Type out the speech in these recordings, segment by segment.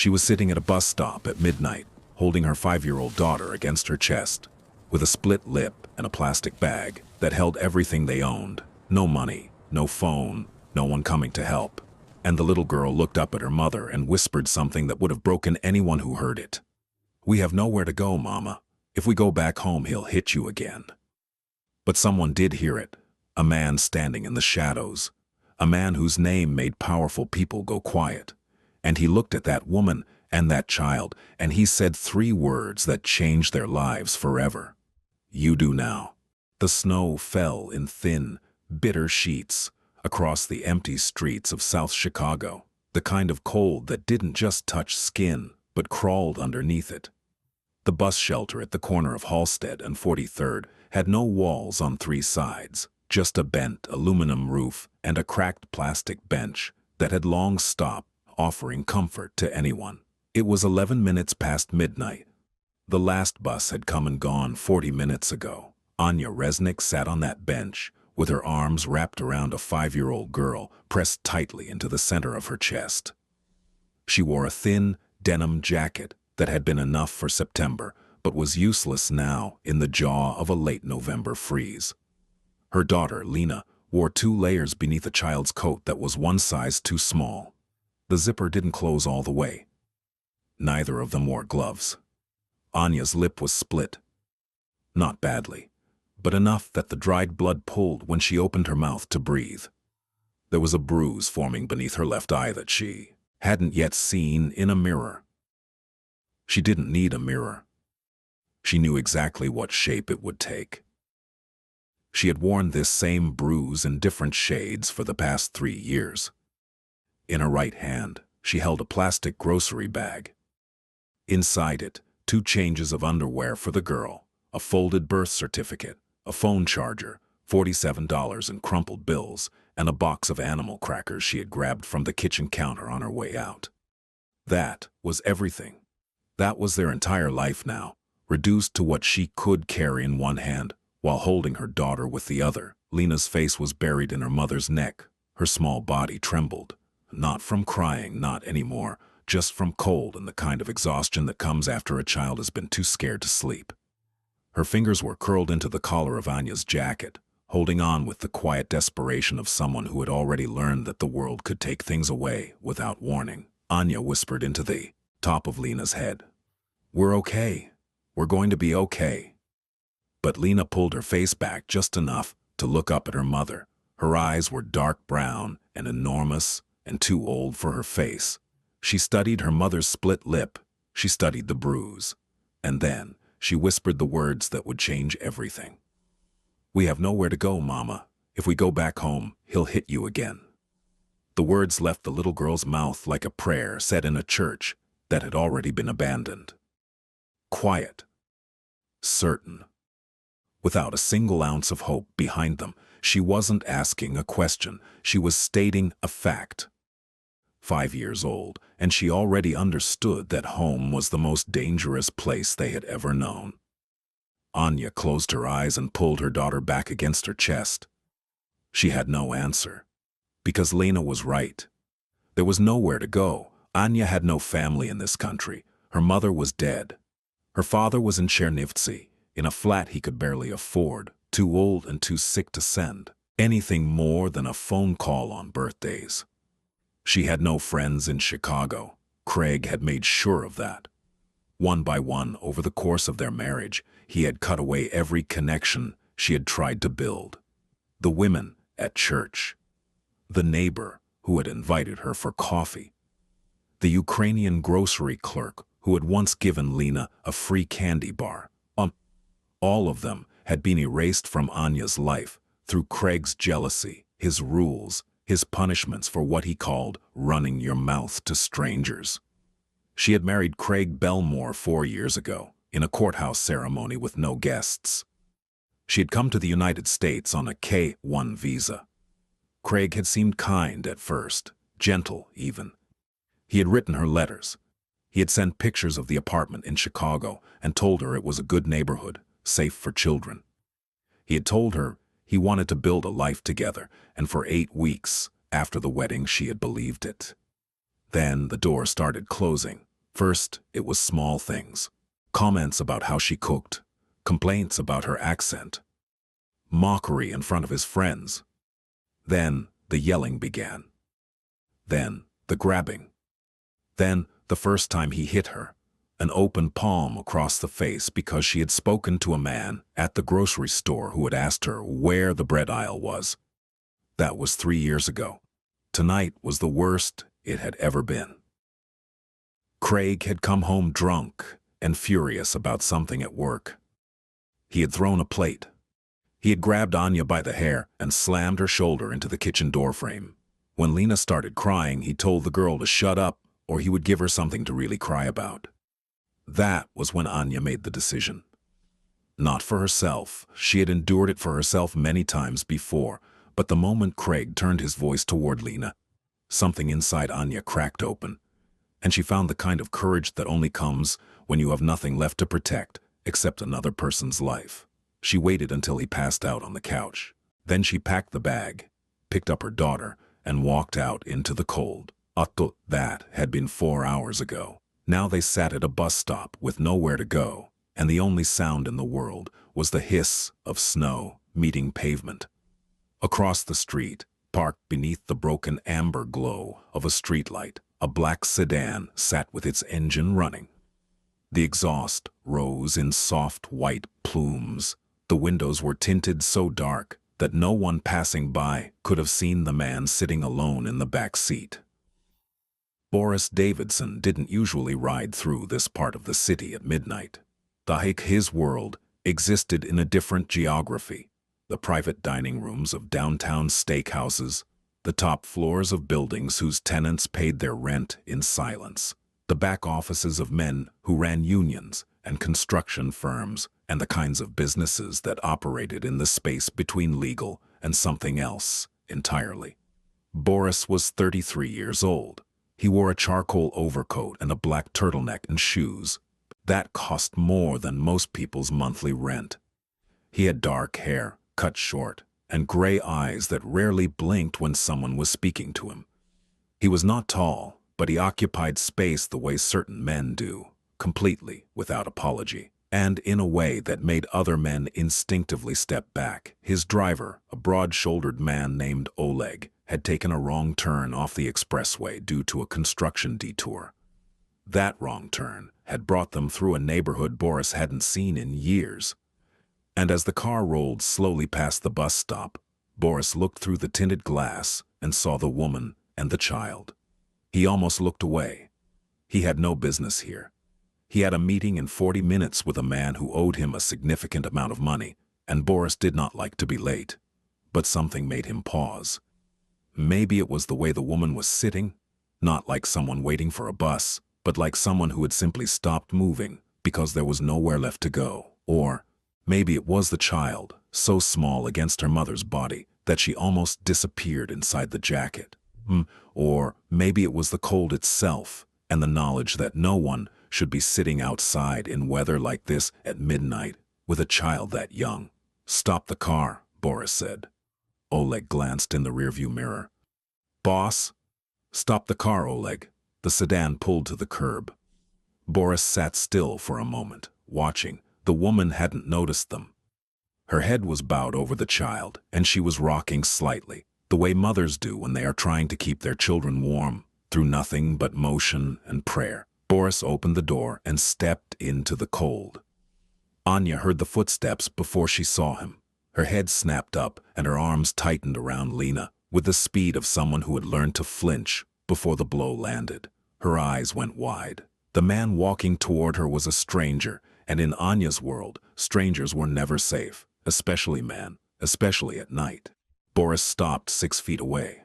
She was sitting at a bus stop at midnight, holding her 5-year-old daughter against her chest, with a split lip and a plastic bag that held everything they owned. No money, no phone, no one coming to help. And the little girl looked up at her mother and whispered something that would have broken anyone who heard it. "We have nowhere to go, Mama. If we go back home, he'll hit you again." But someone did hear it. A man standing in the shadows. A man whose name made powerful people go quiet. And he looked at that woman and that child, and he said 3 words that changed their lives forever. "You do now." The snow fell in thin, bitter sheets across the empty streets of South Chicago, the kind of cold that didn't just touch skin, but crawled underneath it. The bus shelter at the corner of Halsted and 43rd had no walls on 3 sides, just a bent aluminum roof and a cracked plastic bench that had long stopped offering comfort to anyone. It was 11 minutes past midnight. The last bus had come and gone 40 minutes ago. Anya Resnick sat on that bench, with her arms wrapped around a 5-year-old girl pressed tightly into the center of her chest. She wore a thin, denim jacket that had been enough for September, but was useless now in the jaw of a late November freeze. Her daughter, Lena, wore 2 layers beneath a child's coat that was 1 size too small. The zipper didn't close all the way. Neither of them wore gloves. Anya's lip was split. Not badly, but enough that the dried blood pulled when she opened her mouth to breathe. There was a bruise forming beneath her left eye that she hadn't yet seen in a mirror. She didn't need a mirror. She knew exactly what shape it would take. She had worn this same bruise in different shades for the past 3 years. In her right hand, she held a plastic grocery bag. Inside it, 2 changes of underwear for the girl, a folded birth certificate, a phone charger, $47 in crumpled bills, and a box of animal crackers she had grabbed from the kitchen counter on her way out. That was everything. That was their entire life now, reduced to what she could carry in one hand while holding her daughter with the other. Lena's face was buried in her mother's neck. Her small body trembled. Not from crying, not anymore, just from cold and the kind of exhaustion that comes after a child has been too scared to sleep. Her fingers were curled into the collar of Anya's jacket, holding on with the quiet desperation of someone who had already learned that the world could take things away without warning. Anya whispered into the top of Lena's head, "We're okay. We're going to be okay." But Lena pulled her face back just enough to look up at her mother. Her eyes were dark brown and enormous and too old for her face. She studied her mother's split lip. She studied the bruise. And then she whispered the words that would change everything. "We have nowhere to go, Mama. If we go back home, he'll hit you again." The words left the little girl's mouth like a prayer said in a church that had already been abandoned. Quiet. Certain. Without a single ounce of hope behind them. She wasn't asking a question. She was stating a fact. 5 years old, and she already understood that home was the most dangerous place they had ever known. Anya closed her eyes and pulled her daughter back against her chest. She had no answer. Because Lena was right. There was nowhere to go. Anya had no family in this country. Her mother was dead. Her father was in Chernivtsi, in a flat he could barely afford, too old and too sick to send anything more than a phone call on birthdays. She had no friends in Chicago. Craig had made sure of that. One by one, over the course of their marriage, he had cut away every connection she had tried to build. The women at church. The neighbor who had invited her for coffee. The Ukrainian grocery clerk who had once given Lena a free candy bar. All of them had been erased from Anya's life through Craig's jealousy, his rules, his punishments for what he called running your mouth to strangers. She had married Craig Belmore 4 years ago, in a courthouse ceremony with no guests. She had come to the United States on a K-1 visa. Craig had seemed kind at first, gentle even. He had written her letters. He had sent pictures of the apartment in Chicago and told her it was a good neighborhood, safe for children. He had told her he wanted to build a life together, and for 8 weeks after the wedding she had believed it. Then the door started closing. First, it was small things. Comments about how she cooked, complaints about her accent, mockery in front of his friends. Then the yelling began. Then the grabbing. Then the first time he hit her, an open palm across the face because she had spoken to a man at the grocery store who had asked her where the bread aisle was. That was 3 years ago. Tonight was the worst it had ever been. Craig had come home drunk and furious about something at work. He had thrown a plate. He had grabbed Anya by the hair and slammed her shoulder into the kitchen doorframe. When Lena started crying, he told the girl to shut up or he would give her something to really cry about. That was when Anya made the decision. Not for herself. She had endured it for herself many times before, but the moment Craig turned his voice toward Lena, something inside Anya cracked open, and she found the kind of courage that only comes when you have nothing left to protect except another person's life. She waited until he passed out on the couch. Then she packed the bag, picked up her daughter, and walked out into the cold. That had been 4 hours ago. Now they sat at a bus stop with nowhere to go, and the only sound in the world was the hiss of snow meeting pavement. Across the street, parked beneath the broken amber glow of a streetlight, a black sedan sat with its engine running. The exhaust rose in soft white plumes. The windows were tinted so dark that no one passing by could have seen the man sitting alone in the back seat. Boris Davidson didn't usually ride through this part of the city at midnight. His world existed in a different geography. The private dining rooms of downtown steakhouses, the top floors of buildings whose tenants paid their rent in silence, the back offices of men who ran unions and construction firms, and the kinds of businesses that operated in the space between legal and something else entirely. Boris was 33 years old. He wore a charcoal overcoat and a black turtleneck and shoes. That cost more than most people's monthly rent. He had dark hair, cut short, and gray eyes that rarely blinked when someone was speaking to him. He was not tall, but he occupied space the way certain men do, completely, without apology, and in a way that made other men instinctively step back. His driver, a broad-shouldered man named Oleg, had taken a wrong turn off the expressway due to a construction detour. That wrong turn had brought them through a neighborhood Boris hadn't seen in years. And as the car rolled slowly past the bus stop, Boris looked through the tinted glass and saw the woman and the child. He almost looked away. He had no business here. He had a meeting in 40 minutes with a man who owed him a significant amount of money, and Boris did not like to be late. But something made him pause. Maybe it was the way the woman was sitting, not like someone waiting for a bus, but like someone who had simply stopped moving because there was nowhere left to go. Or maybe it was the child, so small against her mother's body that she almost disappeared inside the jacket. Or maybe it was the cold itself and the knowledge that no one should be sitting outside in weather like this at midnight with a child that young. "Stop the car," Boris said. Oleg glanced in the rearview mirror. "Boss?" "Stop the car, Oleg." The sedan pulled to the curb. Boris sat still for a moment, watching. The woman hadn't noticed them. Her head was bowed over the child, and she was rocking slightly, the way mothers do when they are trying to keep their children warm, through nothing but motion and prayer. Boris opened the door and stepped into the cold. Anya heard the footsteps before she saw him. Her head snapped up and her arms tightened around Lena with the speed of someone who had learned to flinch before the blow landed. Her eyes went wide. The man walking toward her was a stranger, and in Anya's world, strangers were never safe, especially men, especially at night. Boris stopped 6 feet away.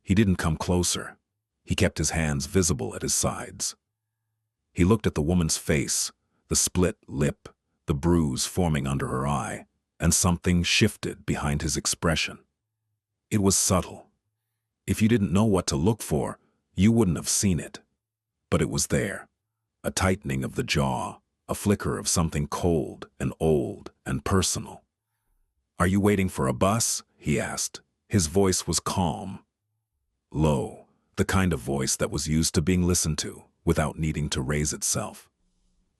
He didn't come closer. He kept his hands visible at his sides. He looked at the woman's face, the split lip, the bruise forming under her eye, and something shifted behind his expression. It was subtle. If you didn't know what to look for, you wouldn't have seen it. But it was there. A tightening of the jaw, a flicker of something cold and old and personal. "Are you waiting for a bus?" he asked. His voice was calm, low, the kind of voice that was used to being listened to. without needing to raise itself.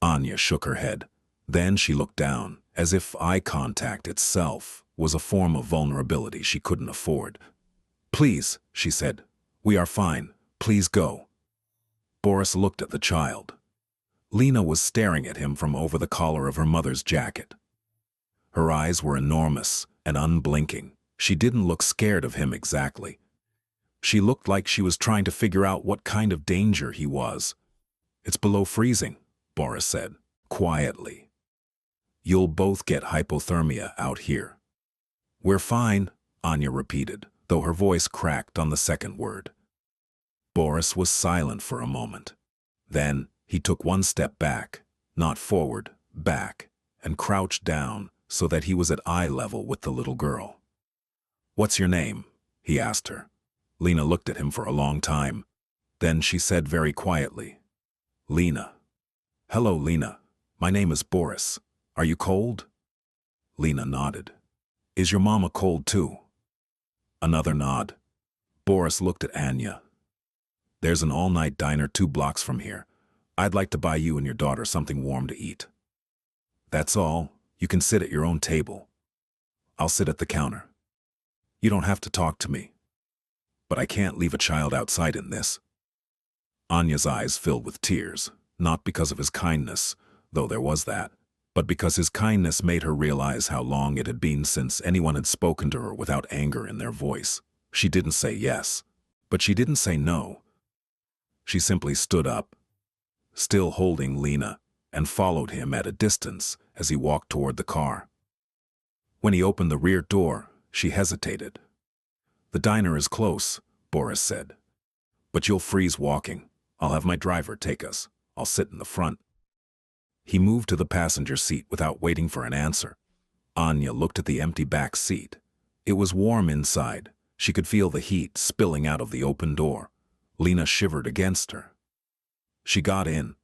Anya shook her head. Then she looked down, as if eye contact itself was a form of vulnerability she couldn't afford. "Please," she said. "We are fine. Please go." Boris looked at the child. Lena was staring at him from over the collar of her mother's jacket. Her eyes were enormous and unblinking. She didn't look scared of him exactly. She looked like she was trying to figure out what kind of danger he was. "It's below freezing," Boris said, quietly. "You'll both get hypothermia out here." "We're fine," Anya repeated, though her voice cracked on the second word. Boris was silent for a moment. Then he took one step back, not forward, back, and crouched down so that he was at eye level with the little girl. "What's your name?" he asked her. Lena looked at him for a long time. Then she said very quietly, "Lena." "Hello, Lena. My name is Boris. Are you cold?" Lena nodded. "Is your mama cold too?" Another nod. Boris looked at Anya. "There's an all-night diner 2 blocks from here. I'd like to buy you and your daughter something warm to eat." "That's all. You can sit at your own table. I'll sit at the counter. You don't have to talk to me. But I can't leave a child outside in this." Anya's eyes filled with tears, not because of his kindness, though there was that, but because his kindness made her realize how long it had been since anyone had spoken to her without anger in their voice. She didn't say yes, but she didn't say no. She simply stood up, still holding Lena, and followed him at a distance as he walked toward the car. When he opened the rear door, she hesitated. "The diner is close," Boris said. "But you'll freeze walking. I'll have my driver take us. I'll sit in the front." He moved to the passenger seat without waiting for an answer. Anya looked at the empty back seat. It was warm inside. She could feel the heat spilling out of the open door. Lena shivered against her. She got in.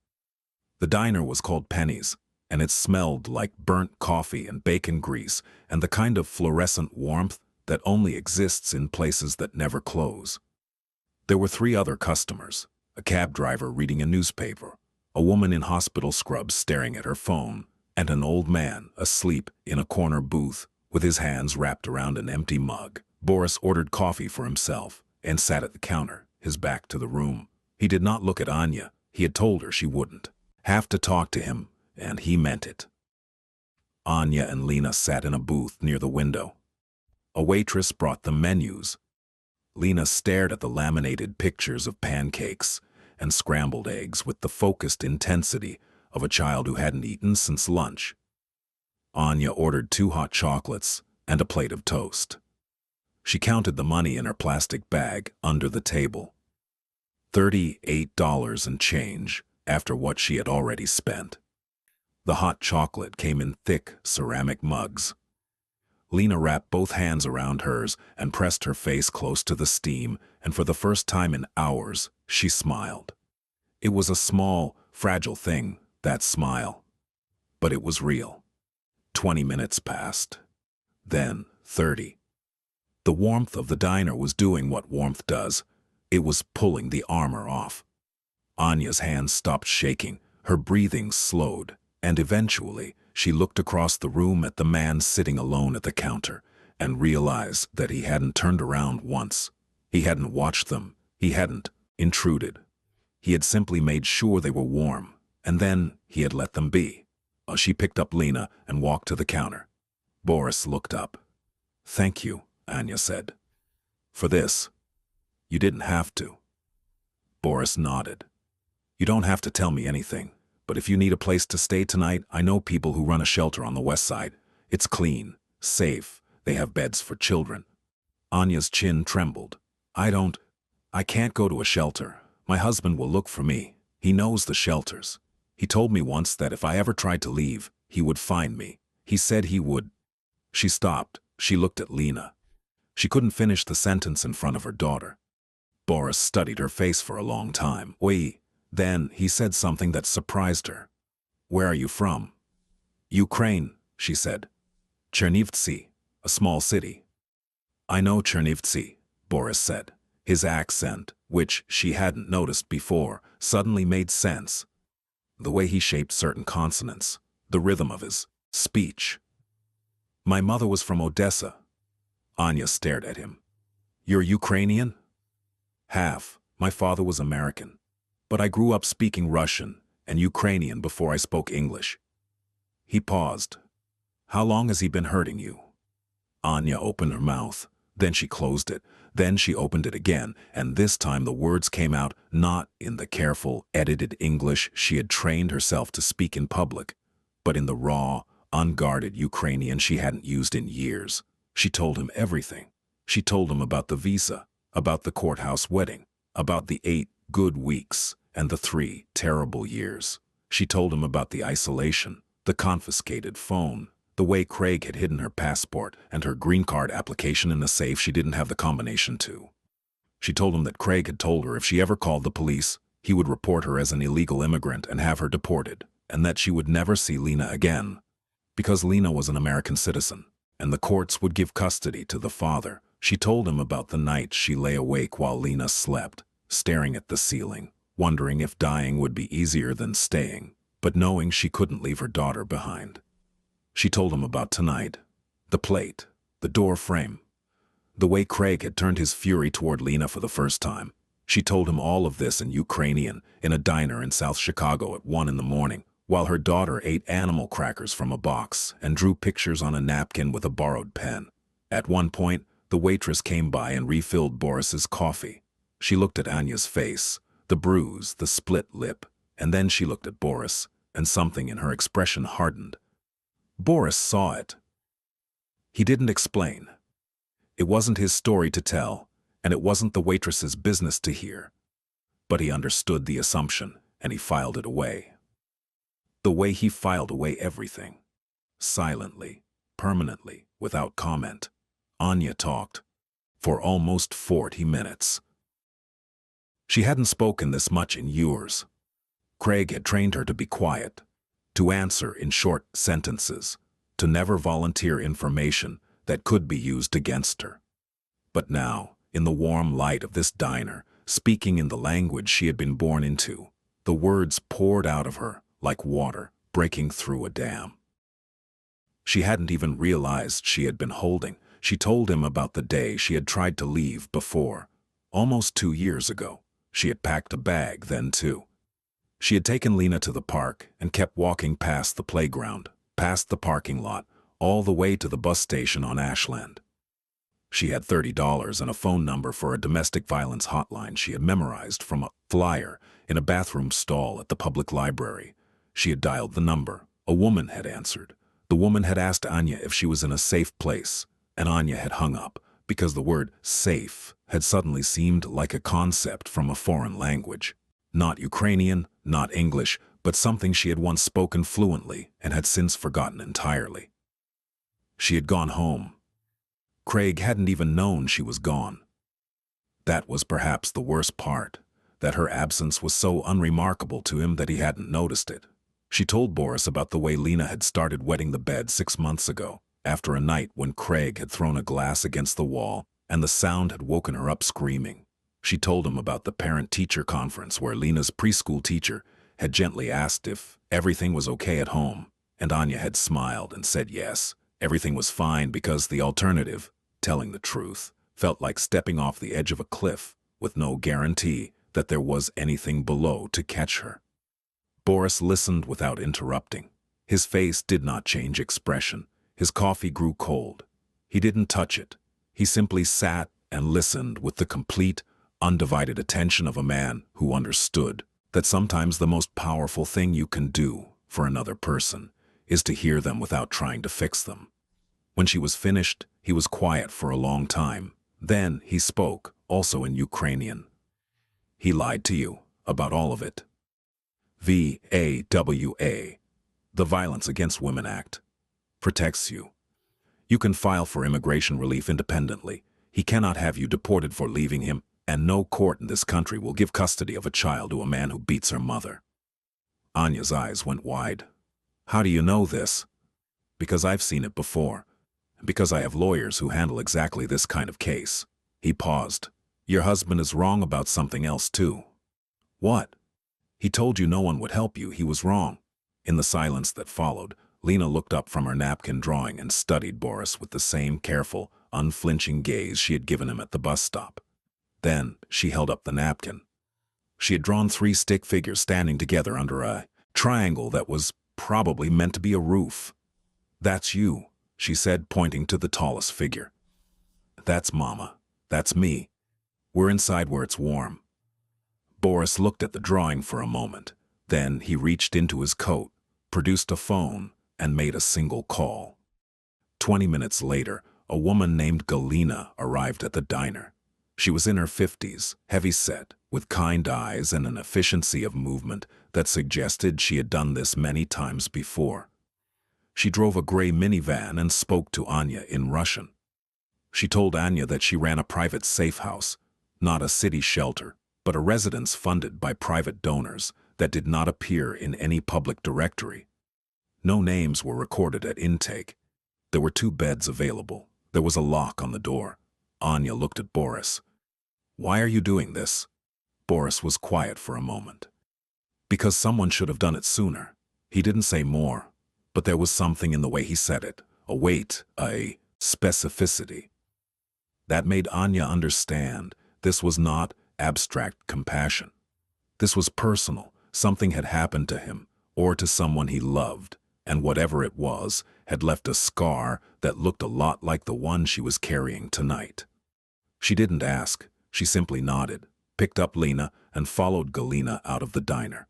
The diner was called Penny's, and it smelled like burnt coffee and bacon grease and the kind of fluorescent warmth that only exists in places that never close. There were 3 other customers, a cab driver reading a newspaper, a woman in hospital scrubs staring at her phone, and an old man asleep in a corner booth with his hands wrapped around an empty mug. Boris ordered coffee for himself and sat at the counter, his back to the room. He did not look at Anya. He had told her she wouldn't have to talk to him, and he meant it. Anya and Lena sat in a booth near the window. A waitress brought them menus. Lena stared at the laminated pictures of pancakes and scrambled eggs with the focused intensity of a child who hadn't eaten since lunch. Anya ordered 2 hot chocolates and a plate of toast. She counted the money in her plastic bag under the table. $38 and change after what she had already spent. The hot chocolate came in thick ceramic mugs. Lena wrapped both hands around hers and pressed her face close to the steam, and for the first time in hours, she smiled. It was a small, fragile thing, that smile. But it was real. 20 minutes passed. Then 30. The warmth of the diner was doing what warmth does. It was pulling the armor off. Anya's hands stopped shaking, her breathing slowed, and eventually she looked across the room at the man sitting alone at the counter and realized that he hadn't turned around once. He hadn't watched them. He hadn't intruded. He had simply made sure they were warm, and then he had let them be. She picked up Lena and walked to the counter. Boris looked up. "Thank you," Anya said. "For this. You didn't have to." Boris nodded. "You don't have to tell me anything, but if you need a place to stay tonight, I know people who run a shelter on the west side. It's clean, safe, they have beds for children." Anya's chin trembled. I can't go to a shelter. My husband will look for me. He knows the shelters. He told me once that if I ever tried to leave, he would find me. He said he would." She stopped. She looked at Lena. She couldn't finish the sentence in front of her daughter. Boris studied her face for a long time. Then he said something that surprised her. "Where are you from?" "Ukraine," she said. "Chernivtsi, a small city." "I know Chernivtsi," Boris said, his accent which she hadn't noticed before, suddenly made sense. The way he shaped certain consonants, the rhythm of his speech. My mother was from Odessa. Anya stared at him. You're Ukrainian? Half. My father was American. But I grew up speaking Russian and Ukrainian before I spoke English. He paused. How long has he been hurting you? Anya opened her mouth. Then she closed it. Then she opened it again, and this time the words came out not in the careful, edited English she had trained herself to speak in public, but in the raw, unguarded Ukrainian she hadn't used in years. She told him everything. She told him about the visa, about the courthouse wedding, about the 8 good weeks and the 3 terrible years. She told him about the isolation, the confiscated phone, the way Craig had hidden her passport and her green card application in a safe she didn't have the combination to. She told him that Craig had told her if she ever called the police, he would report her as an illegal immigrant and have her deported, and that she would never see Lena again, because Lena was an American citizen, and the courts would give custody to the father. She told him about the night she lay awake while Lena slept, staring at the ceiling, wondering if dying would be easier than staying, but knowing she couldn't leave her daughter behind. She told him about tonight, the plate, the door frame, the way Craig had turned his fury toward Lena for the first time. She told him all of this in Ukrainian, in a diner in South Chicago at 1 in the morning, while her daughter ate animal crackers from a box and drew pictures on a napkin with a borrowed pen. At one point, the waitress came by and refilled Boris's coffee. She looked at Anya's face, the bruise, the split lip, and then she looked at Boris, and something in her expression hardened. Boris saw it. He didn't explain. It wasn't his story to tell, and it wasn't the waitress's business to hear. But he understood the assumption, and he filed it away. The way he filed away everything. Silently, permanently, without comment. Anya talked. For almost 40 minutes. She hadn't spoken this much in years. Craig had trained her to be quiet, to answer in short sentences, to never volunteer information that could be used against her. But now, in the warm light of this diner, speaking in the language she had been born into, the words poured out of her like water breaking through a dam. She hadn't even realized she had been holding. She told him about the day she had tried to leave before. Almost 2 years ago, she had packed a bag then too. She had taken Lena to the park and kept walking past the playground, past the parking lot, all the way to the bus station on Ashland. She had $30 and a phone number for a domestic violence hotline she had memorized from a flyer in a bathroom stall at the public library. She had dialed the number. A woman had answered. The woman had asked Anya if she was in a safe place, and Anya had hung up because the word safe had suddenly seemed like a concept from a foreign language. Not Ukrainian, not English, but something she had once spoken fluently and had since forgotten entirely. She had gone home. Craig hadn't even known she was gone. That was perhaps the worst part, that her absence was so unremarkable to him that he hadn't noticed it. She told Boris about the way Lena had started wetting the bed 6 months ago, after a night when Craig had thrown a glass against the wall and the sound had woken her up screaming. She told him about the parent-teacher conference where Lena's preschool teacher had gently asked if everything was okay at home, and Anya had smiled and said yes, everything was fine because the alternative, telling the truth, felt like stepping off the edge of a cliff with no guarantee that there was anything below to catch her. Boris listened without interrupting. His face did not change expression. His coffee grew cold. He didn't touch it. He simply sat and listened with the complete, undivided attention of a man who understood that sometimes the most powerful thing you can do for another person is to hear them without trying to fix them. When she was finished, he was quiet for a long time. Then he spoke, also in Ukrainian. He lied to you about all of it. VAWA, the Violence Against Women Act, protects you. You can file for immigration relief independently. He cannot have you deported for leaving him, and no court in this country will give custody of a child to a man who beats her mother. Anya's eyes went wide. How do you know this? Because I've seen it before. Because I have lawyers who handle exactly this kind of case. He paused. Your husband is wrong about something else too. What? He told you no one would help you. He was wrong. In the silence that followed, Lena looked up from her napkin drawing and studied Boris with the same careful, unflinching gaze she had given him at the bus stop. Then she held up the napkin. She had drawn 3 stick figures standing together under a triangle that was probably meant to be a roof. "That's you," she said, pointing to the tallest figure. "That's Mama. That's me. We're inside where it's warm." Boris looked at the drawing for a moment. Then he reached into his coat, produced a phone, and made a single call. 20 minutes later, a woman named Galina arrived at the diner. She was in her 50s, heavy-set, with kind eyes and an efficiency of movement that suggested she had done this many times before. She drove a gray minivan and spoke to Anya in Russian. She told Anya that she ran a private safe house, not a city shelter, but a residence funded by private donors that did not appear in any public directory. No names were recorded at intake. There were 2 beds available. There was a lock on the door. Anya looked at Boris. "Why are you doing this?" Boris was quiet for a moment. "Because someone should have done it sooner." He didn't say more, but there was something in the way he said it, a weight, a specificity. That made Anya understand this was not abstract compassion. This was personal. Something had happened to him, or to someone he loved, and whatever it was had left a scar that looked a lot like the one she was carrying tonight. She didn't ask. She simply nodded, picked up Lena, and followed Galina out of the diner.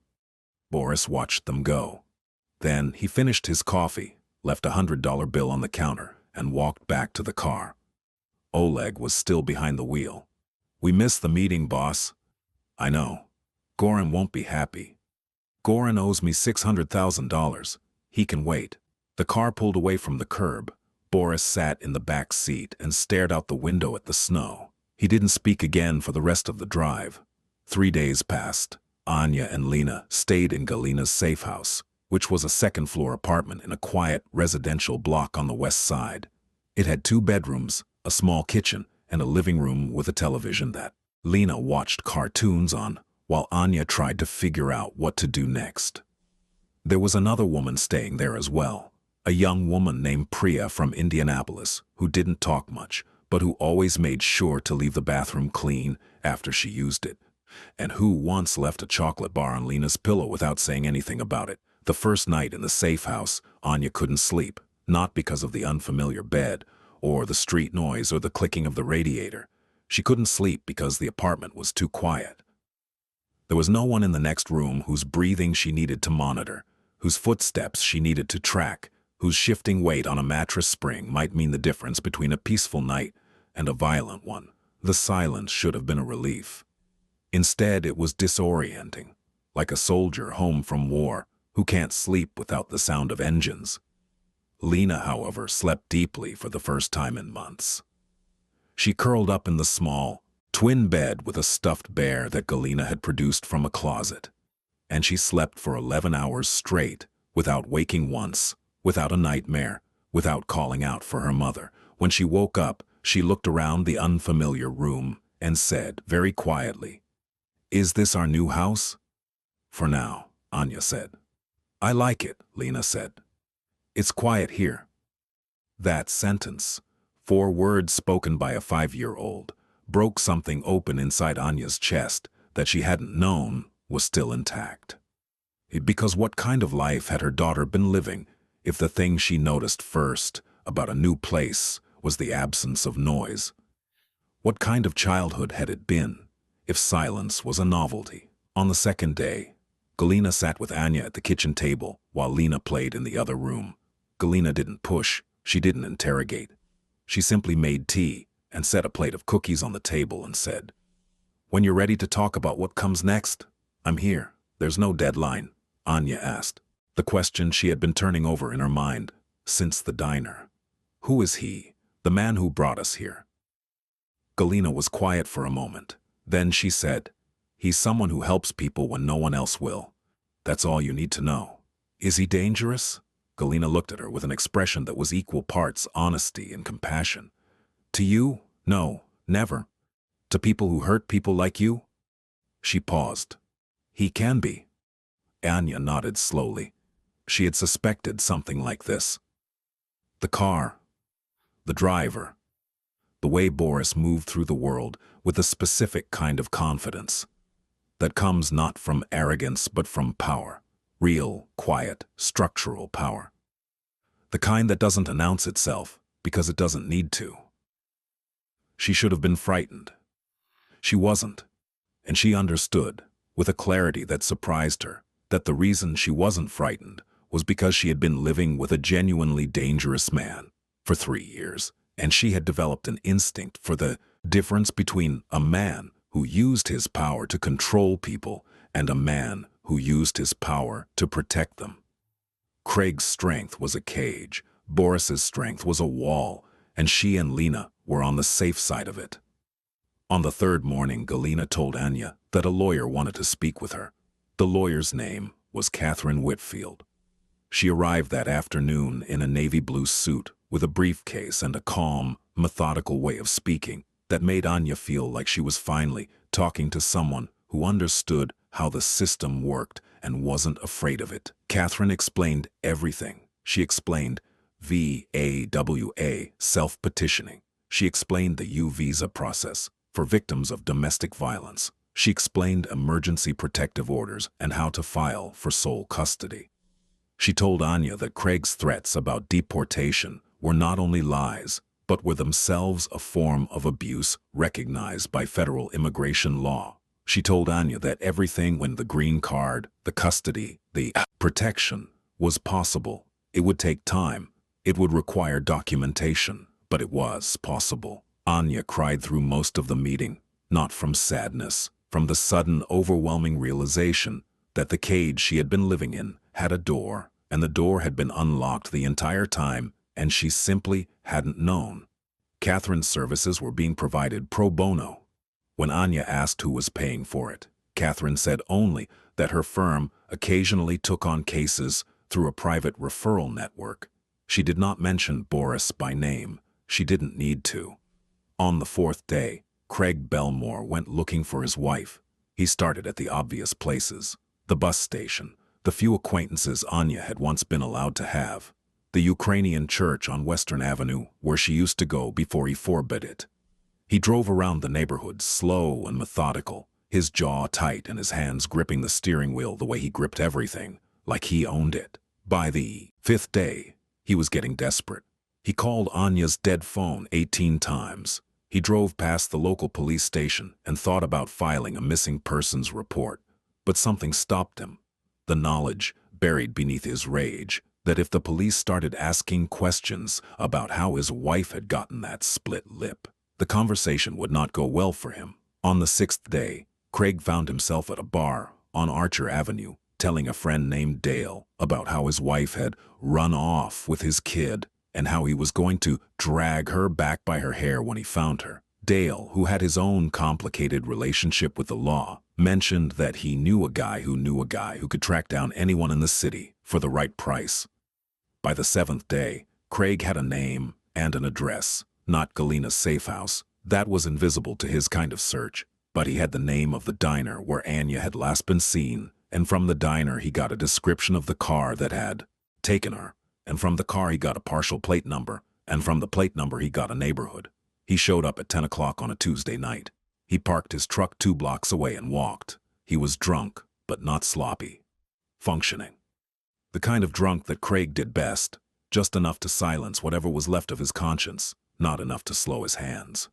Boris watched them go. Then he finished his coffee, left a $100 bill on the counter, and walked back to the car. Oleg was still behind the wheel. "We missed the meeting, boss." "I know. Goran won't be happy. Goran owes me $600,000. He can wait." The car pulled away from the curb. Boris sat in the back seat and stared out the window at the snow. He didn't speak again for the rest of the drive. 3 days passed. Anya and Lena stayed in Galina's safe house, which was a second-floor apartment in a quiet residential block on the west side. It had 2 bedrooms, a small kitchen, and a living room with a television that Lena watched cartoons on, while Anya tried to figure out what to do next. There was another woman staying there as well, a young woman named Priya from Indianapolis, who didn't talk much, but who always made sure to leave the bathroom clean after she used it, and who once left a chocolate bar on Lena's pillow without saying anything about it. The first night in the safe house, Anya couldn't sleep, not because of the unfamiliar bed, or the street noise, or the clicking of the radiator. She couldn't sleep because the apartment was too quiet. There was no one in the next room whose breathing she needed to monitor, whose footsteps she needed to track, whose shifting weight on a mattress spring might mean the difference between a peaceful night and a violent one. The silence should have been a relief. Instead, it was disorienting, like a soldier home from war who can't sleep without the sound of engines. Lena, however, slept deeply for the first time in months. She curled up in the small, twin bed with a stuffed bear that Galina had produced from a closet, and she slept for 11 hours straight, without waking once, without a nightmare, without calling out for her mother. When she woke up, she looked around the unfamiliar room and said, very quietly, "Is this our new house?" "For now," Anya said. "I like it," Lena said. "It's quiet here." That sentence, 4 words spoken by a 5-year-old, broke something open inside Anya's chest that she hadn't known was still intact. Because what kind of life had her daughter been living if the thing she noticed first about a new place was the absence of noise? What kind of childhood had it been if silence was a novelty? On the second day, Galina sat with Anya at the kitchen table while Lena played in the other room. Galina didn't push, she didn't interrogate. She simply made tea and set a plate of cookies on the table and said, "When you're ready to talk about what comes next, I'm here." "There's no deadline?" Anya asked, the question she had been turning over in her mind since the diner. "Who is he, the man who brought us here?" Galina was quiet for a moment. Then she said, "He's someone who helps people when no one else will. That's all you need to know." "Is he dangerous?" Galina looked at her with an expression that was equal parts honesty and compassion. "To you? No, never. To people who hurt people like you? She paused. He can be. Anya nodded slowly. She had suspected something like this. The car. The driver. The way Boris moved through the world with a specific kind of confidence that comes not from arrogance but from power. Real, quiet, structural power. The kind that doesn't announce itself because it doesn't need to. She should have been frightened. She wasn't. And she understood, with a clarity that surprised her, that the reason she wasn't frightened was because she had been living with a genuinely dangerous man for 3 years, and she had developed an instinct for the difference between a man who used his power to control people and a man who used his power to protect them. Craig's strength was a cage, Boris's strength was a wall, and she and Lena were on the safe side of it. On the third morning, Galina told Anya that a lawyer wanted to speak with her. The lawyer's name was Catherine Whitfield. She arrived that afternoon in a navy blue suit with a briefcase and a calm, methodical way of speaking that made Anya feel like she was finally talking to someone who understood how the system worked and wasn't afraid of it. Catherine explained everything. She explained VAWA, self-petitioning. She explained the U visa process for victims of domestic violence. She explained emergency protective orders and how to file for sole custody. She told Anya that Craig's threats about deportation were not only lies, but were themselves a form of abuse recognized by federal immigration law. She told Anya that everything when the green card, the custody, the protection was possible. It would take time. It would require documentation, but it was possible. Anya cried through most of the meeting, not from sadness, from the sudden, overwhelming realization that the cage she had been living in had a door, and the door had been unlocked the entire time, and she simply hadn't known. Catherine's services were being provided pro bono. When Anya asked who was paying for it, Catherine said only that her firm occasionally took on cases through a private referral network. She did not mention Boris by name. She didn't need to. On the fourth day, Craig Belmore went looking for his wife. He started at the obvious places: the bus station, the few acquaintances Anya had once been allowed to have, the Ukrainian church on Western Avenue where she used to go before he forbid it. He drove around the neighborhood, slow and methodical, his jaw tight and his hands gripping the steering wheel the way he gripped everything, like he owned it. By the fifth day, he was getting desperate. He called Anya's dead phone 18 times. He drove past the local police station and thought about filing a missing persons report, but something stopped him. The knowledge, buried beneath his rage, that if the police started asking questions about how his wife had gotten that split lip, the conversation would not go well for him. On the sixth day, Craig found himself at a bar on Archer Avenue, telling a friend named Dale about how his wife had run off with his kid and how he was going to drag her back by her hair when he found her. Dale, who had his own complicated relationship with the law, mentioned that he knew a guy who could track down anyone in the city for the right price. By the seventh day, Craig had a name and an address, not Galina's safe house. That was invisible to his kind of search, but he had the name of the diner where Anya had last been seen, and from the diner he got a description of the car that had taken her, and from the car he got a partial plate number, and from the plate number he got a neighborhood. He showed up at 10 o'clock on a Tuesday night. He parked his truck 2 blocks away and walked. He was drunk, but not sloppy. Functioning. The kind of drunk that Craig did best, just enough to silence whatever was left of his conscience, not enough to slow his hands.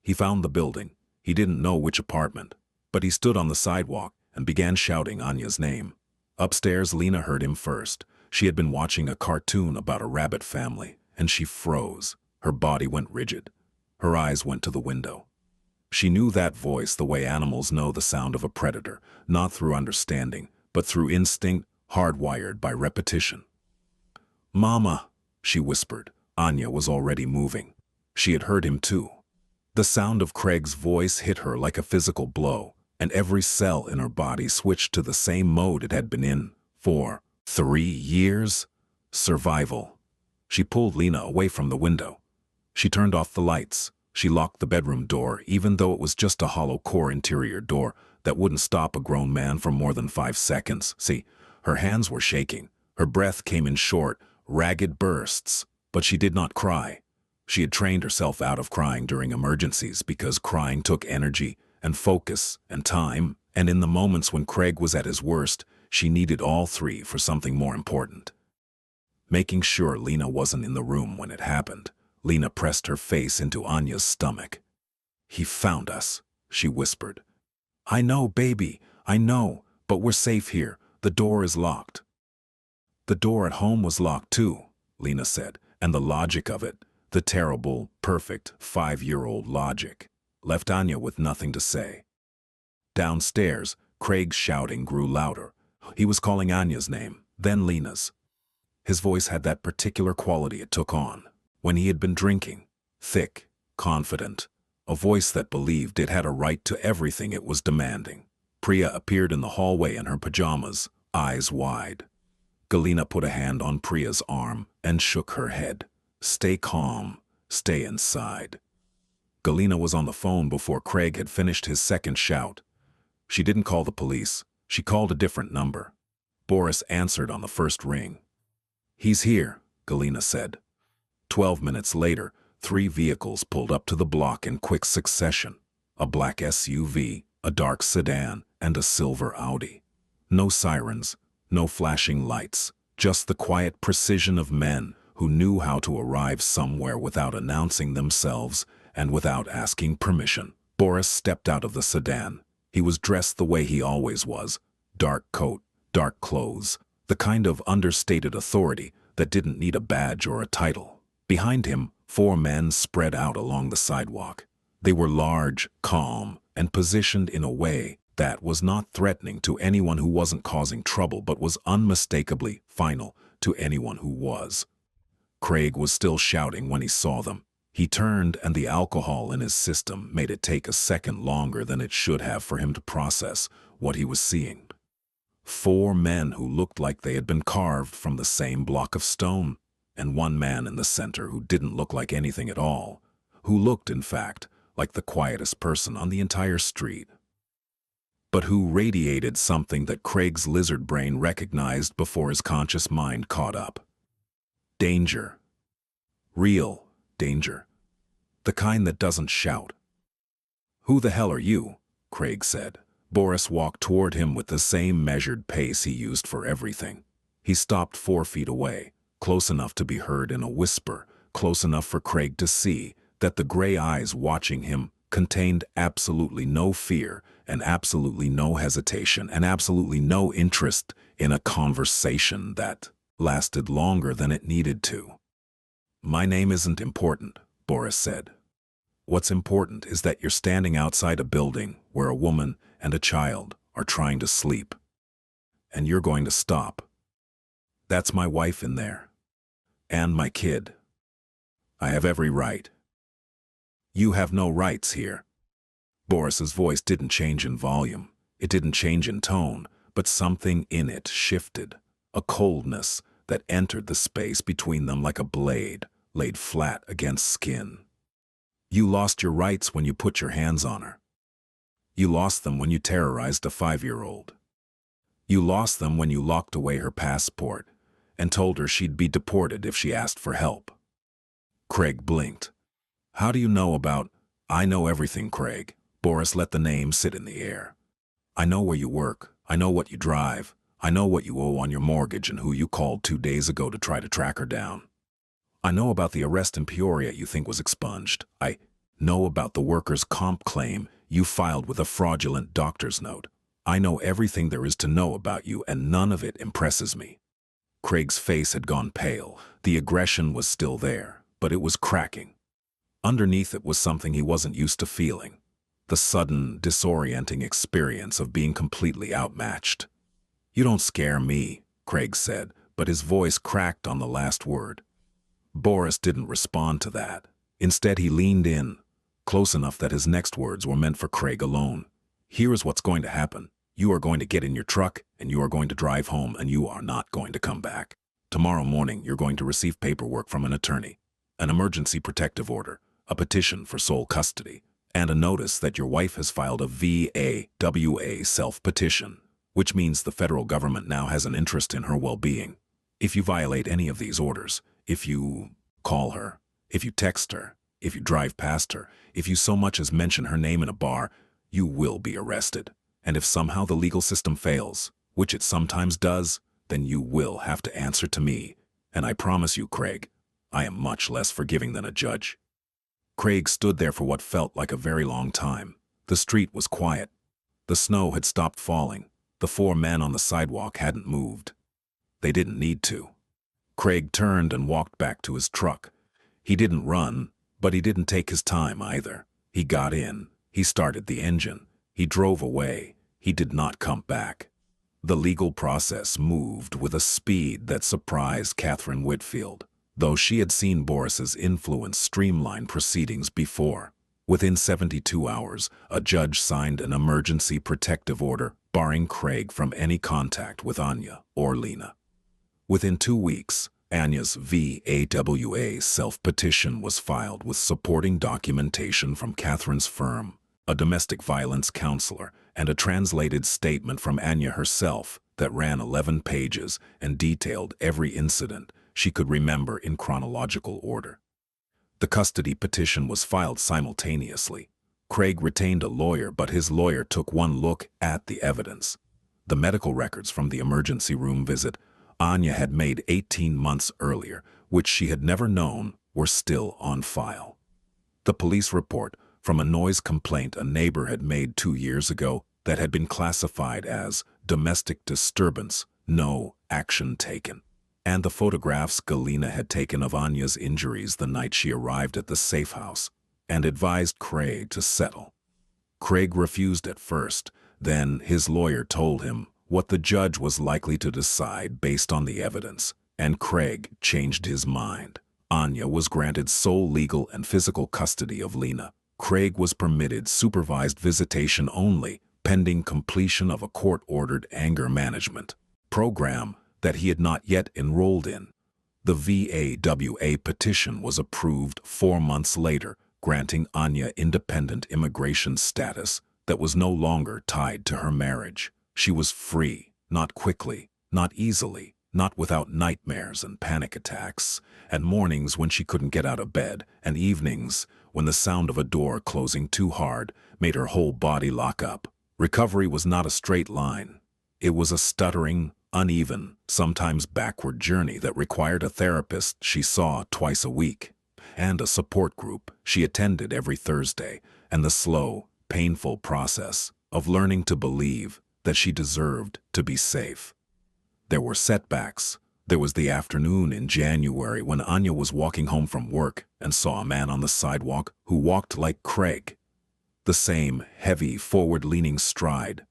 He found the building. He didn't know which apartment, but he stood on the sidewalk and began shouting Anya's name. Upstairs, Lena heard him first. She had been watching a cartoon about a rabbit family, and she froze. Her body went rigid. Her eyes went to the window. She knew that voice the way animals know the sound of a predator, not through understanding, but through instinct, hardwired by repetition. "Mama," she whispered. Anya was already moving. She had heard him too. The sound of Craig's voice hit her like a physical blow, and every cell in her body switched to the same mode it had been in for 3 years. Survival. She pulled Lena away from the window. She turned off the lights. She locked the bedroom door, even though it was just a hollow core interior door that wouldn't stop a grown man for more than 5 seconds. See, her hands were shaking. Her breath came in short, ragged bursts, but she did not cry. She had trained herself out of crying during emergencies because crying took energy and focus and time, and in the moments when Craig was at his worst, she needed all three for something more important. Making sure Lena wasn't in the room when it happened, Lena pressed her face into Anya's stomach. "He found us," she whispered. "I know, baby, I know, but we're safe here. The door is locked." "The door at home was locked too," Lena said, and the logic of it, the terrible, perfect 5-year-old logic, left Anya with nothing to say. Downstairs, Craig's shouting grew louder. He was calling Anya's name, then Lena's. His voice had that particular quality it took on when he had been drinking, thick, confident, a voice that believed it had a right to everything it was demanding. Priya appeared in the hallway in her pajamas, eyes wide. Galina put a hand on Priya's arm and shook her head. "Stay calm, stay inside." Galina was on the phone before Craig had finished his second shout. She didn't call the police, she called a different number. Boris answered on the first ring. "He's here," Galina said. 12 minutes later, 3 vehicles pulled up to the block in quick succession. A black SUV, a dark sedan, and a silver Audi. No sirens, no flashing lights, just the quiet precision of men who knew how to arrive somewhere without announcing themselves and without asking permission. Boris stepped out of the sedan. He was dressed the way he always was. Dark coat, dark clothes, the kind of understated authority that didn't need a badge or a title. Behind him, 4 men spread out along the sidewalk. They were large, calm, and positioned in a way that was not threatening to anyone who wasn't causing trouble but was unmistakably final to anyone who was. Craig was still shouting when he saw them. He turned, and the alcohol in his system made it take a second longer than it should have for him to process what he was seeing. 4 men who looked like they had been carved from the same block of stone, and 1 man in the center who didn't look like anything at all, who looked, in fact, like the quietest person on the entire street, but who radiated something that Craig's lizard brain recognized before his conscious mind caught up. Danger. Real danger. The kind that doesn't shout. "Who the hell are you?" Craig said. Boris walked toward him with the same measured pace he used for everything. He stopped 4 feet away, close enough to be heard in a whisper, close enough for Craig to see that the gray eyes watching him contained absolutely no fear and absolutely no hesitation and absolutely no interest in a conversation that lasted longer than it needed to. "My name isn't important," Boris said. "What's important is that you're standing outside a building where a woman and a child are trying to sleep. And you're going to stop. That's my wife in there. And my kid. I have every right. You have no rights here." Boris's voice didn't change in volume. It didn't change in tone, but something in it shifted. A coldness that entered the space between them like a blade laid flat against skin. "You lost your rights when you put your hands on her. You lost them when you terrorized a 5-year-old. You lost them when you locked away her passport and told her she'd be deported if she asked for help." Craig blinked. "How do you know about—" "I know everything, Craig." Boris let the name sit in the air. "I know where you work. I know what you drive. I know what you owe on your mortgage and who you called 2 days ago to try to track her down. I know about the arrest in Peoria you think was expunged. I know about the workers' comp claim you filed with a fraudulent doctor's note. I know everything there is to know about you, and none of it impresses me." Craig's face had gone pale. The aggression was still there, but it was cracking. Underneath it was something he wasn't used to feeling. The sudden, disorienting experience of being completely outmatched. "You don't scare me," Craig said, but his voice cracked on the last word. Boris didn't respond to that. Instead, he leaned in, close enough that his next words were meant for Craig alone. "Here is what's going to happen. You are going to get in your truck, and you are going to drive home, and you are not going to come back. Tomorrow morning, you're going to receive paperwork from an attorney, an emergency protective order, a petition for sole custody, and a notice that your wife has filed a VAWA self-petition, which means the federal government now has an interest in her well-being. If you violate any of these orders, if you call her, if you text her, if you drive past her, if you so much as mention her name in a bar, you will be arrested. And if somehow the legal system fails, which it sometimes does, then you will have to answer to me. And I promise you, Craig, I am much less forgiving than a judge. Craig stood there for what felt like a very long time. The street was quiet. The snow had stopped falling. The four men on the sidewalk hadn't moved. They didn't need to. Craig turned and walked back to his truck. He didn't run, but he didn't take his time either. He got in. He started the engine. He drove away. He did not come back. The legal process moved with a speed that surprised Catherine Whitfield, though she had seen Boris's influence streamline proceedings before. Within 72 hours, a judge signed an emergency protective order barring Craig from any contact with Anya or Lena. Within 2 weeks, Anya's VAWA self-petition was filed with supporting documentation from Catherine's firm, a domestic violence counselor, and a translated statement from Anya herself that ran 11 pages and detailed every incident she could remember in chronological order. The custody petition was filed simultaneously. Craig retained a lawyer, but his lawyer took one look at the evidence. The medical records from the emergency room visit Anya had made 18 months earlier, which she had never known, were still on file. The police report from a noise complaint a neighbor had made 2 years ago that had been classified as domestic disturbance, no action taken. And the photographs Galina had taken of Anya's injuries the night she arrived at the safe house, and advised Craig to settle. Craig refused at first, then his lawyer told him what the judge was likely to decide based on the evidence, and Craig changed his mind. Anya was granted sole legal and physical custody of Lena. Craig was permitted supervised visitation only, pending completion of a court-ordered anger management program that he had not yet enrolled in. The VAWA petition was approved 4 months later, granting Anya independent immigration status that was no longer tied to her marriage. She was free, not quickly, not easily, not without nightmares and panic attacks, and mornings when she couldn't get out of bed, and evenings when the sound of a door closing too hard made her whole body lock up. Recovery was not a straight line. It was a stuttering, uneven, sometimes backward journey that required a therapist she saw twice a week, and a support group she attended every Thursday, and the slow, painful process of learning to believe that she deserved to be safe. There were setbacks. There was the afternoon in January when Anya was walking home from work and saw a man on the sidewalk who walked like Craig. The same heavy, forward-leaning stride.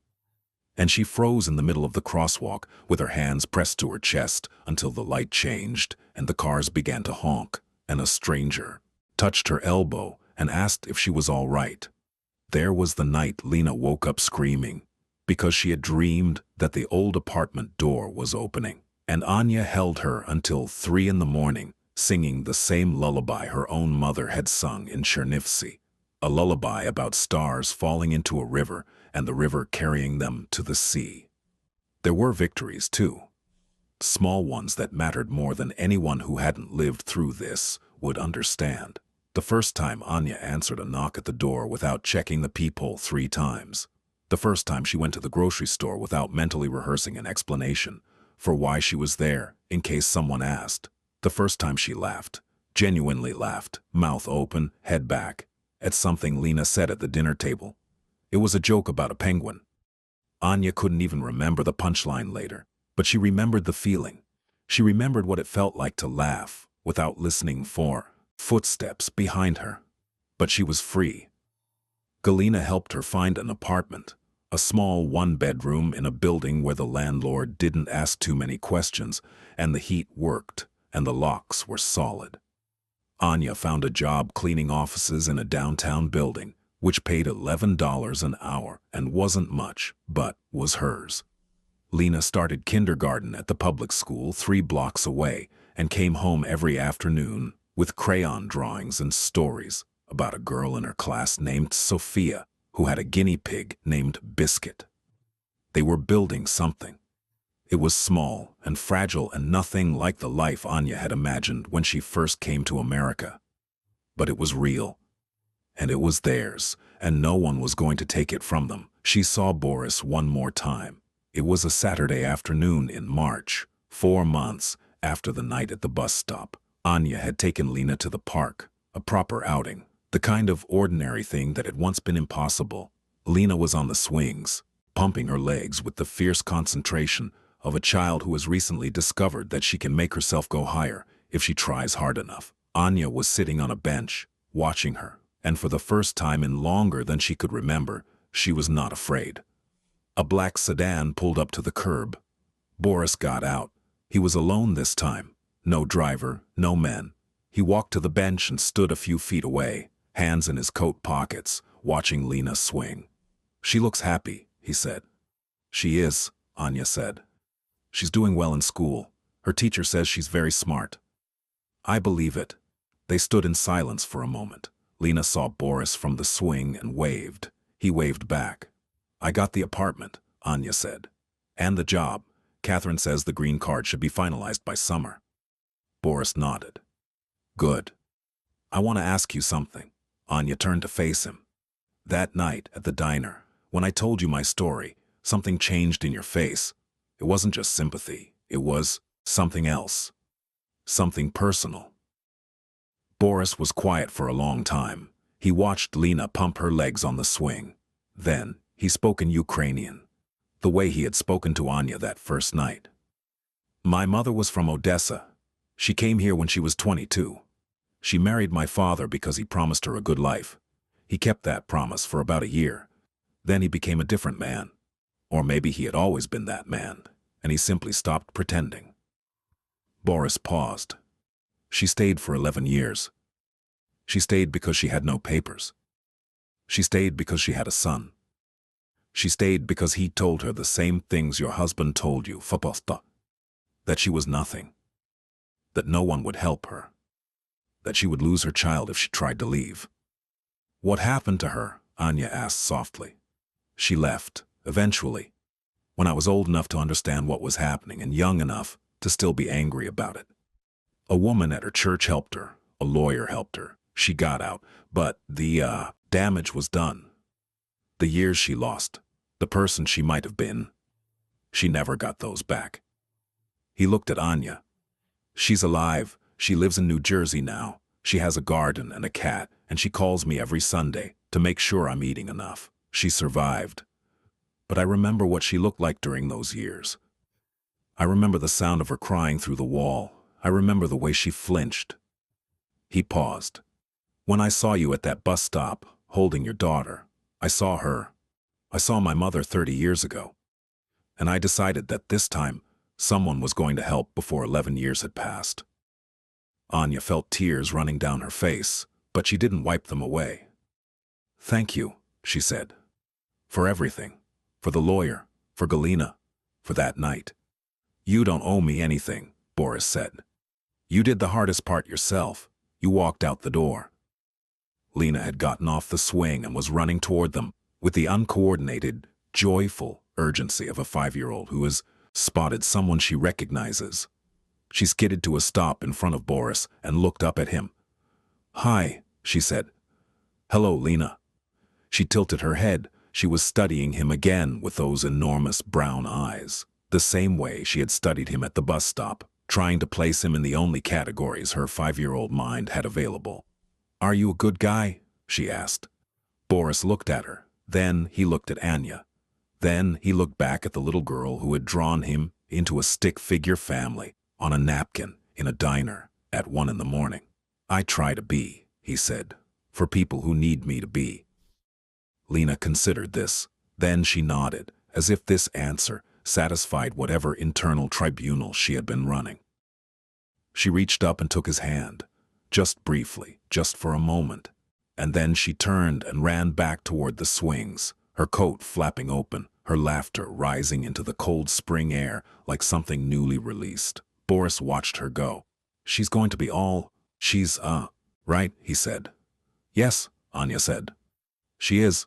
And she froze in the middle of the crosswalk with her hands pressed to her chest until the light changed and the cars began to honk, and a stranger touched her elbow and asked if she was all right. There was the night Lena woke up screaming, because she had dreamed that the old apartment door was opening, and Anya held her until 3 in the morning, singing the same lullaby her own mother had sung in Chernivtsi, a lullaby about stars falling into a river and the river carrying them to the sea. There were victories, too. Small ones that mattered more than anyone who hadn't lived through this would understand. The first time Anya answered a knock at the door without checking the peephole 3 times. The first time she went to the grocery store without mentally rehearsing an explanation for why she was there in case someone asked. The first time she laughed, genuinely laughed, mouth open, head back, at something Lena said at the dinner table. It was a joke about a penguin. Anya couldn't even remember the punchline later, but she remembered the feeling. She remembered what it felt like to laugh without listening for footsteps behind her. But she was free. Galina helped her find an apartment, a small 1-bedroom in a building where the landlord didn't ask too many questions, and the heat worked, and the locks were solid. Anya found a job cleaning offices in a downtown building, which paid $11 an hour and wasn't much, but was hers. Lena started kindergarten at the public school 3 blocks away and came home every afternoon with crayon drawings and stories. about a girl in her class named Sophia who had a guinea pig named Biscuit. They were building something. It was small and fragile and nothing like the life Anya had imagined when she first came to America. But it was real. And it was theirs, and no one was going to take it from them. She saw Boris one more time. It was a Saturday afternoon in March, 4 months after the night at the bus stop. Anya had taken Lena to the park, a proper outing, the kind of ordinary thing that had once been impossible. Lena was on the swings, pumping her legs with the fierce concentration of a child who has recently discovered that she can make herself go higher if she tries hard enough. Anya was sitting on a bench, watching her, and for the first time in longer than she could remember, she was not afraid. A black sedan pulled up to the curb. Boris got out. He was alone this time. No driver, no men. He walked to the bench and stood a few feet away, hands in his coat pockets, watching Lena swing. "She looks happy," he said. "She is," Anya said. "She's doing well in school. Her teacher says she's very smart." "I believe it." They stood in silence for a moment. Lena saw Boris from the swing and waved. He waved back. "I got the apartment," Anya said. "And the job. Catherine says the green card should be finalized by summer." Boris nodded. "Good. I want to ask you something." Anya turned to face him. "That night at the diner, when I told you my story, something changed in your face. It wasn't just sympathy. It was something else. Something personal." Boris was quiet for a long time. He watched Lena pump her legs on the swing. Then, he spoke in Ukrainian, the way he had spoken to Anya that first night. "My mother was from Odessa. She came here when she was 22. She married my father because he promised her a good life. He kept that promise for about a year. Then he became a different man. Or maybe he had always been that man, and he simply stopped pretending." Boris paused. "She stayed for 11 years. She stayed because she had no papers. She stayed because she had a son. She stayed because he told her the same things your husband told you, Faposta. That she was nothing. That no one would help her. That she would lose her child if she tried to leave." "What happened to her?" Anya asked softly. "She left, eventually, when I was old enough to understand what was happening and young enough to still be angry about it. A woman at her church helped her. A lawyer helped her. She got out, but the damage was done. The years she lost, the person she might have been, she never got those back." He looked at Anya. "She's alive. She lives in New Jersey now. She has a garden and a cat, and she calls me every Sunday to make sure I'm eating enough. She survived. But I remember what she looked like during those years. I remember the sound of her crying through the wall. I remember the way she flinched." He paused. "When I saw you at that bus stop, holding your daughter, I saw her. I saw my mother 30 years ago. And I decided that this time, someone was going to help before 11 years had passed." Anya felt tears running down her face, but she didn't wipe them away. "Thank you," she said. "For everything. For the lawyer. For Galina. For that night." "You don't owe me anything," Boris said. "You did the hardest part yourself. You walked out the door." Lena had gotten off the swing and was running toward them with the uncoordinated, joyful urgency of a 5-year-old who has spotted someone she recognizes. She skidded to a stop in front of Boris and looked up at him. "Hi," she said. "Hello, Lena." She tilted her head. She was studying him again with those enormous brown eyes, the same way she had studied him at the bus stop, trying to place him in the only categories her 5-year-old mind had available. "Are you a good guy?" she asked. Boris looked at her. Then he looked at Anya. Then he looked back at the little girl who had drawn him into a stick-figure family on a napkin in a diner at 1 in the morning. "I try to be," he said, "for people who need me to be." Lena considered this. Then she nodded, as if this answer satisfied whatever internal tribunal she had been running. She reached up and took his hand, just briefly, just for a moment. And then she turned and ran back toward the swings, her coat flapping open, her laughter rising into the cold spring air like something newly released. Boris watched her go. "She's going to be all, she's, right," he said. Yes, Anya said. She is.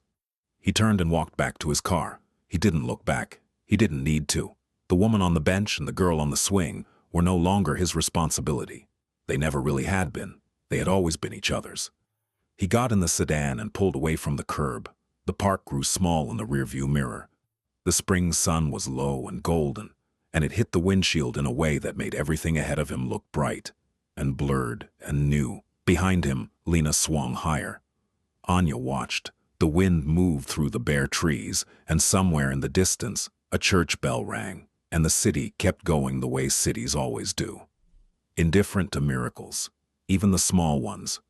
He turned and walked back to his car. He didn't look back. He didn't need to. The woman on the bench and the girl on the swing were no longer his responsibility. They never really had been. They had always been each other's. He got in the sedan and pulled away from the curb. The park grew small in the rearview mirror. The spring sun was low and golden, and it hit the windshield in a way that made everything ahead of him look bright and blurred and new. Behind him, Lena swung higher. Anya watched. The wind moved through the bare trees, and somewhere in the distance, a church bell rang, and the city kept going the way cities always do. Indifferent to miracles, even the small ones.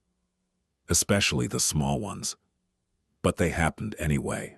Especially the small ones. But they happened anyway.